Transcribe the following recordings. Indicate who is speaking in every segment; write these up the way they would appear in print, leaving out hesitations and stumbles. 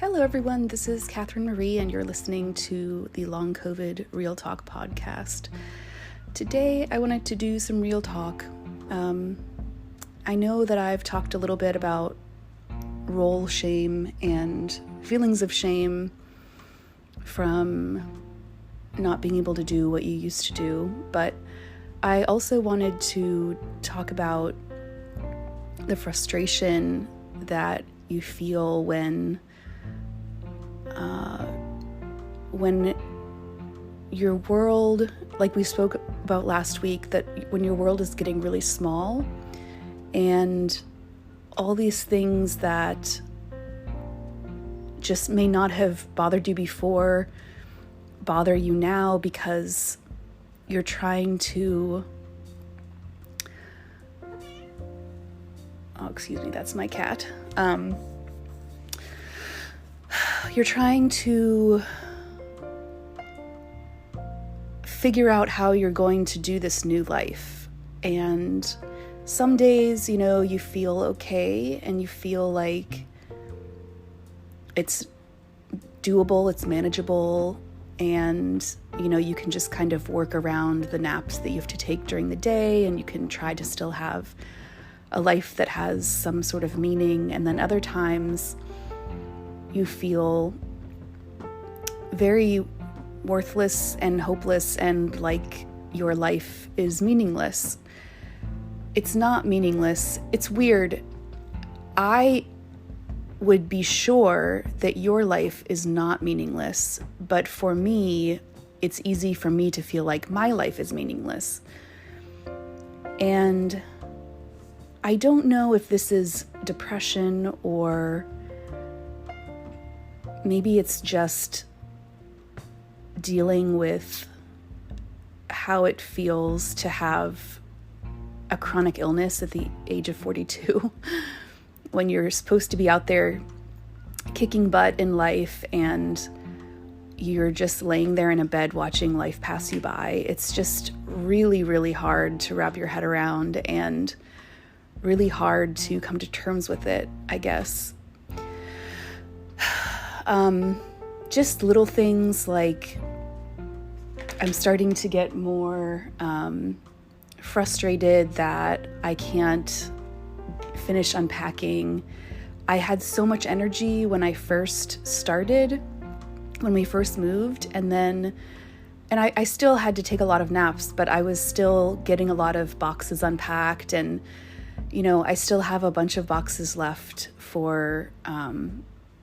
Speaker 1: Hello everyone, this is Catherine Marie and you're listening to the Long COVID Real Talk podcast. Today I wanted to do some real talk. I know that I've talked a little bit about role shame and feelings of shame from not being able to do what you used to do, but I also wanted to talk about the frustration that you feel when your world, like we spoke about last week, that when your world is getting really small and all these things that just may not have bothered you before bother you now because you're trying to... Oh, excuse me, that's my cat. You're trying to figure out how you're going to do this new life. And some days, you feel okay and you feel like it's doable, it's manageable, and, you can just kind of work around the naps that you have to take during the day, and you can try to still have a life that has some sort of meaning. And then other times you feel very worthless and hopeless and like your life is meaningless. It's not meaningless. It's weird. I would be sure that your life is not meaningless, but for me, it's easy for me to feel like my life is meaningless. And I don't know if this is depression or maybe it's just dealing with how it feels to have a chronic illness at the age of 42 when you're supposed to be out there kicking butt in life and you're just laying there in a bed watching life pass you by. It's just really, really hard to wrap your head around and really hard to come to terms with it, I guess. Just little things like I'm starting to get more frustrated that I can't finish unpacking. I had so much energy when I first started, when we first moved, and I still had to take a lot of naps, but I was still getting a lot of boxes unpacked, and I still have a bunch of boxes left for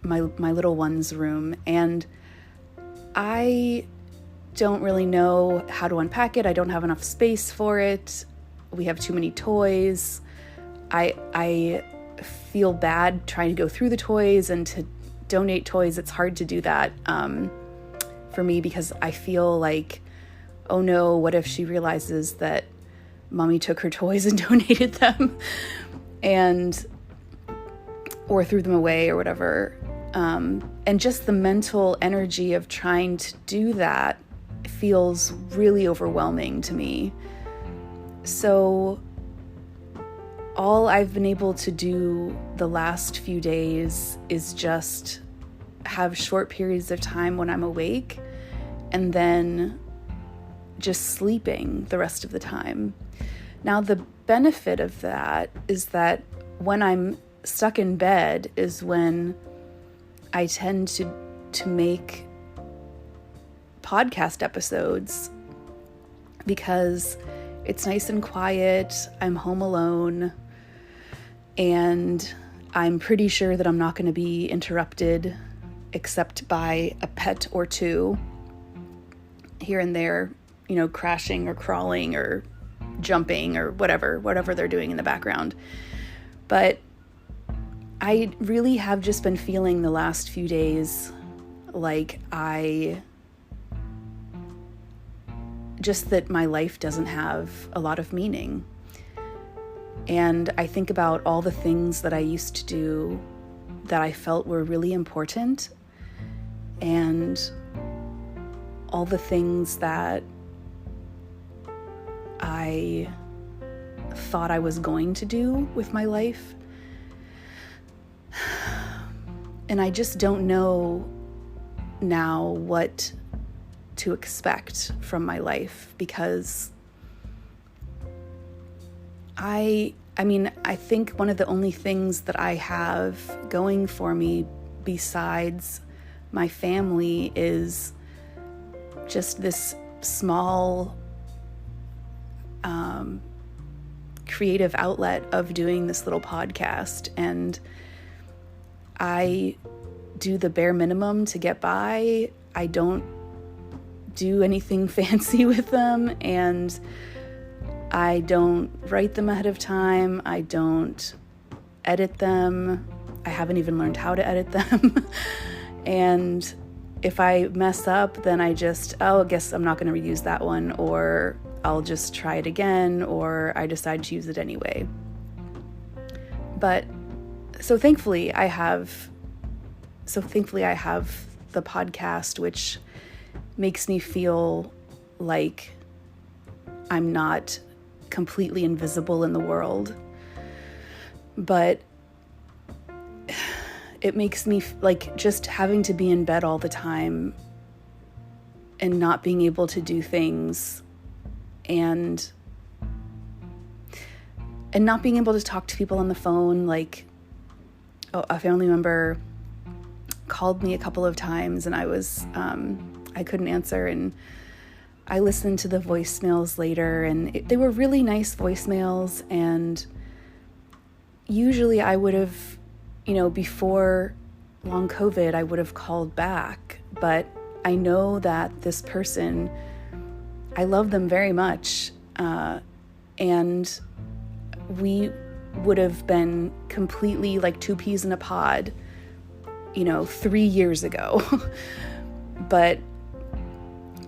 Speaker 1: my little one's room, and I don't really know how to unpack it. I don't have enough space for it. We have too many toys. I feel bad trying to go through the toys and to donate toys. It's hard to do that for me because I feel like, oh no, what if she realizes that mommy took her toys and donated them or threw them away or whatever. And just the mental energy of trying to do that feels really overwhelming to me. So all I've been able to do the last few days is just have short periods of time when I'm awake and then just sleeping the rest of the time. Now, the benefit of that is that when I'm stuck in bed is when I tend to make podcast episodes because it's nice and quiet. I'm home alone, and I'm pretty sure that I'm not going to be interrupted except by a pet or two here and there, crashing or crawling or jumping or whatever they're doing in the background. But I really have just been feeling the last few days like that my life doesn't have a lot of meaning. And I think about all the things that I used to do that I felt were really important, and all the things that I thought I was going to do with my life. And I just don't know now what to expect from my life, because I think one of the only things that I have going for me besides my family is just this small creative outlet of doing this little podcast. And I do the bare minimum to get by. I don't do anything fancy with them, and I don't write them ahead of time. I don't edit them. I haven't even learned how to edit them. And if I mess up, then I guess I'm not going to reuse that one, or I'll just try it again, or I decide to use it anyway. But so thankfully I have the podcast, which makes me feel like I'm not completely invisible in the world. But it makes me like just having to be in bed all the time and not being able to do things and not being able to talk to people on the phone. Like, a family member called me a couple of times and I couldn't answer, and I listened to the voicemails later, and they were really nice voicemails. And usually I would have, before long COVID, I would have called back, but I know that this person, I love them very much, and we would have been completely like two peas in a pod, 3 years ago. But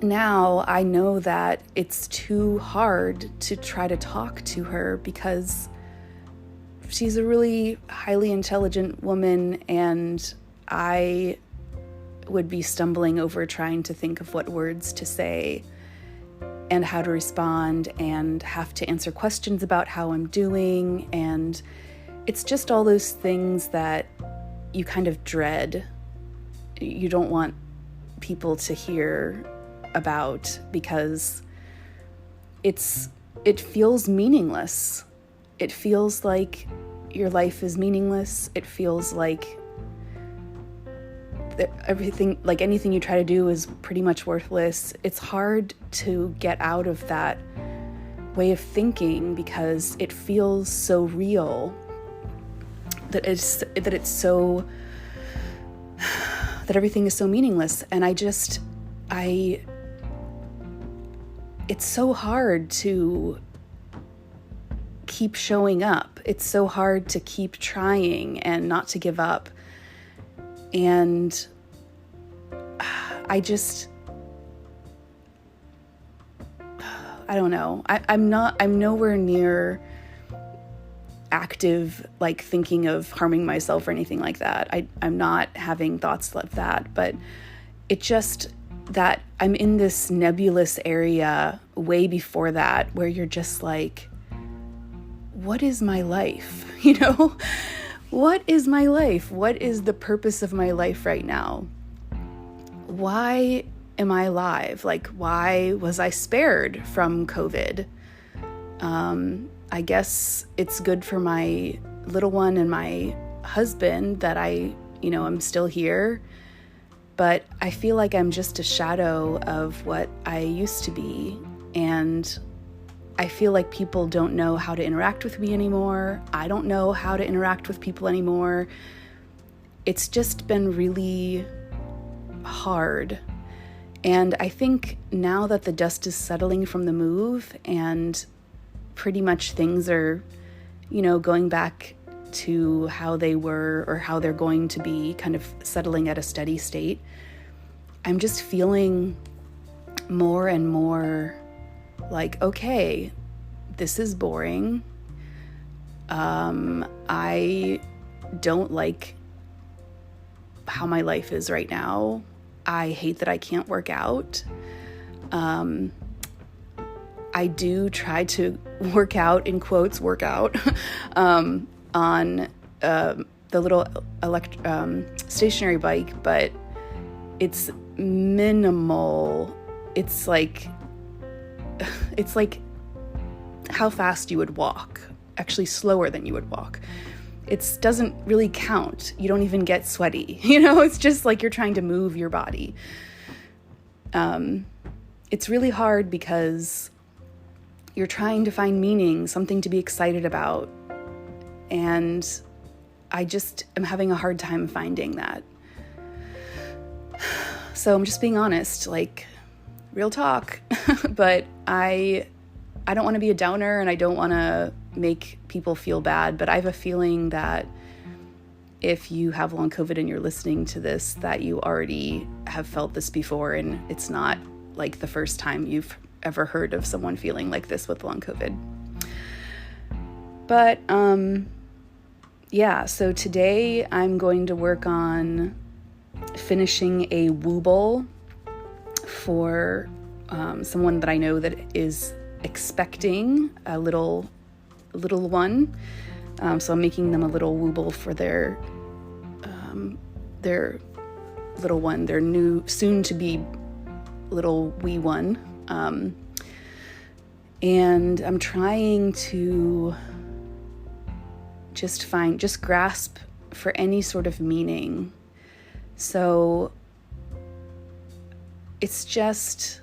Speaker 1: now I know that it's too hard to try to talk to her because she's a really highly intelligent woman, and I would be stumbling over trying to think of what words to say and how to respond, and have to answer questions about how I'm doing. And it's just all those things that you kind of dread. You don't want people to hear about, because it feels meaningless. It feels like your life is meaningless. It feels like everything, like anything you try to do, is pretty much worthless. It's hard to get out of that way of thinking because it feels so real, that everything is so meaningless. And it's so hard to keep showing up. It's so hard to keep trying and not to give up. And I don't know. I'm nowhere near active, like thinking of harming myself or anything like that. I'm not having thoughts like that, but it just that I'm in this nebulous area way before that, where you're just like, what is my life? What is my life? What is the purpose of my life right now? Why am I alive? Like, why was I spared from COVID? I guess it's good for my little one and my husband that I'm still here, but I feel like I'm just a shadow of what I used to be. And I feel like people don't know how to interact with me anymore. I don't know how to interact with people anymore. It's just been really hard. And I think now that the dust is settling from the move and pretty much things are, going back to how they were or how they're going to be, kind of settling at a steady state, I'm just feeling more and more like, okay, this is boring. I don't like how my life is right now. I hate that I can't work out. I do try to work out, in quotes, on the little stationary bike, but it's minimal. It's like how fast you would walk, actually slower than you would walk. It doesn't really count. You don't even get sweaty. It's just like you're trying to move your body. It's really hard because you're trying to find meaning, something to be excited about. And I just am having a hard time finding that. So I'm just being honest, like real talk. But I don't want to be a downer, and I don't want to make people feel bad, but I have a feeling that if you have long COVID and you're listening to this, that you already have felt this before, and it's not like the first time you've ever heard of someone feeling like this with long COVID. But so today I'm going to work on finishing a wooble for someone that I know that is expecting a little one. So I'm making them a little wooble for their little one, their new, soon to be little wee one. And I'm trying to just grasp for any sort of meaning. So it's just,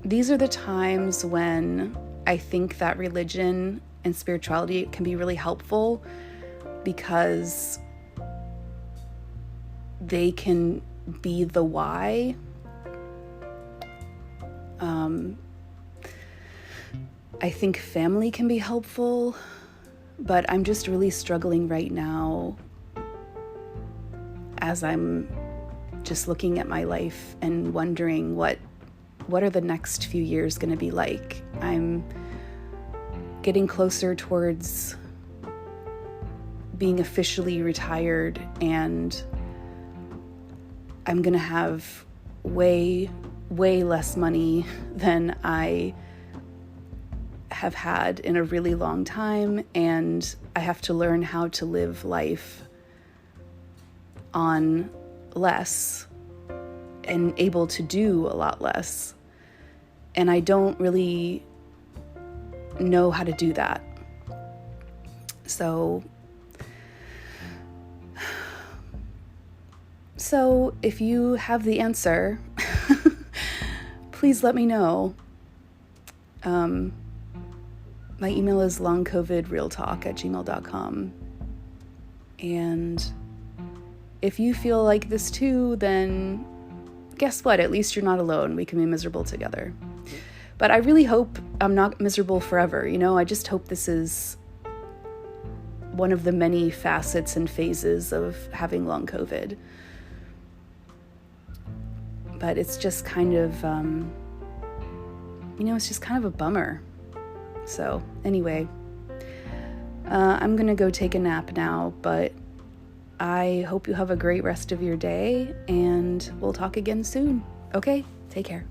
Speaker 1: these are the times when I think that religion and spirituality can be really helpful, because they can be the why. I think family can be helpful, but I'm just really struggling right now as I'm just looking at my life and wondering what are the next few years going to be like. I'm getting closer towards being officially retired, and I'm going to have way less money than I have had in a really long time, and I have to learn how to live life on less and able to do a lot less. And I don't really know how to do that. So if you have the answer, please let me know. My email is longcovidrealtalk@gmail.com. And if you feel like this too, then guess what? At least you're not alone. We can be miserable together. But I really hope I'm not miserable forever. I just hope this is one of the many facets and phases of having long COVID. But it's just kind of, it's just kind of a bummer. So anyway, I'm going to go take a nap now, but I hope you have a great rest of your day, and we'll talk again soon. Okay? Take care.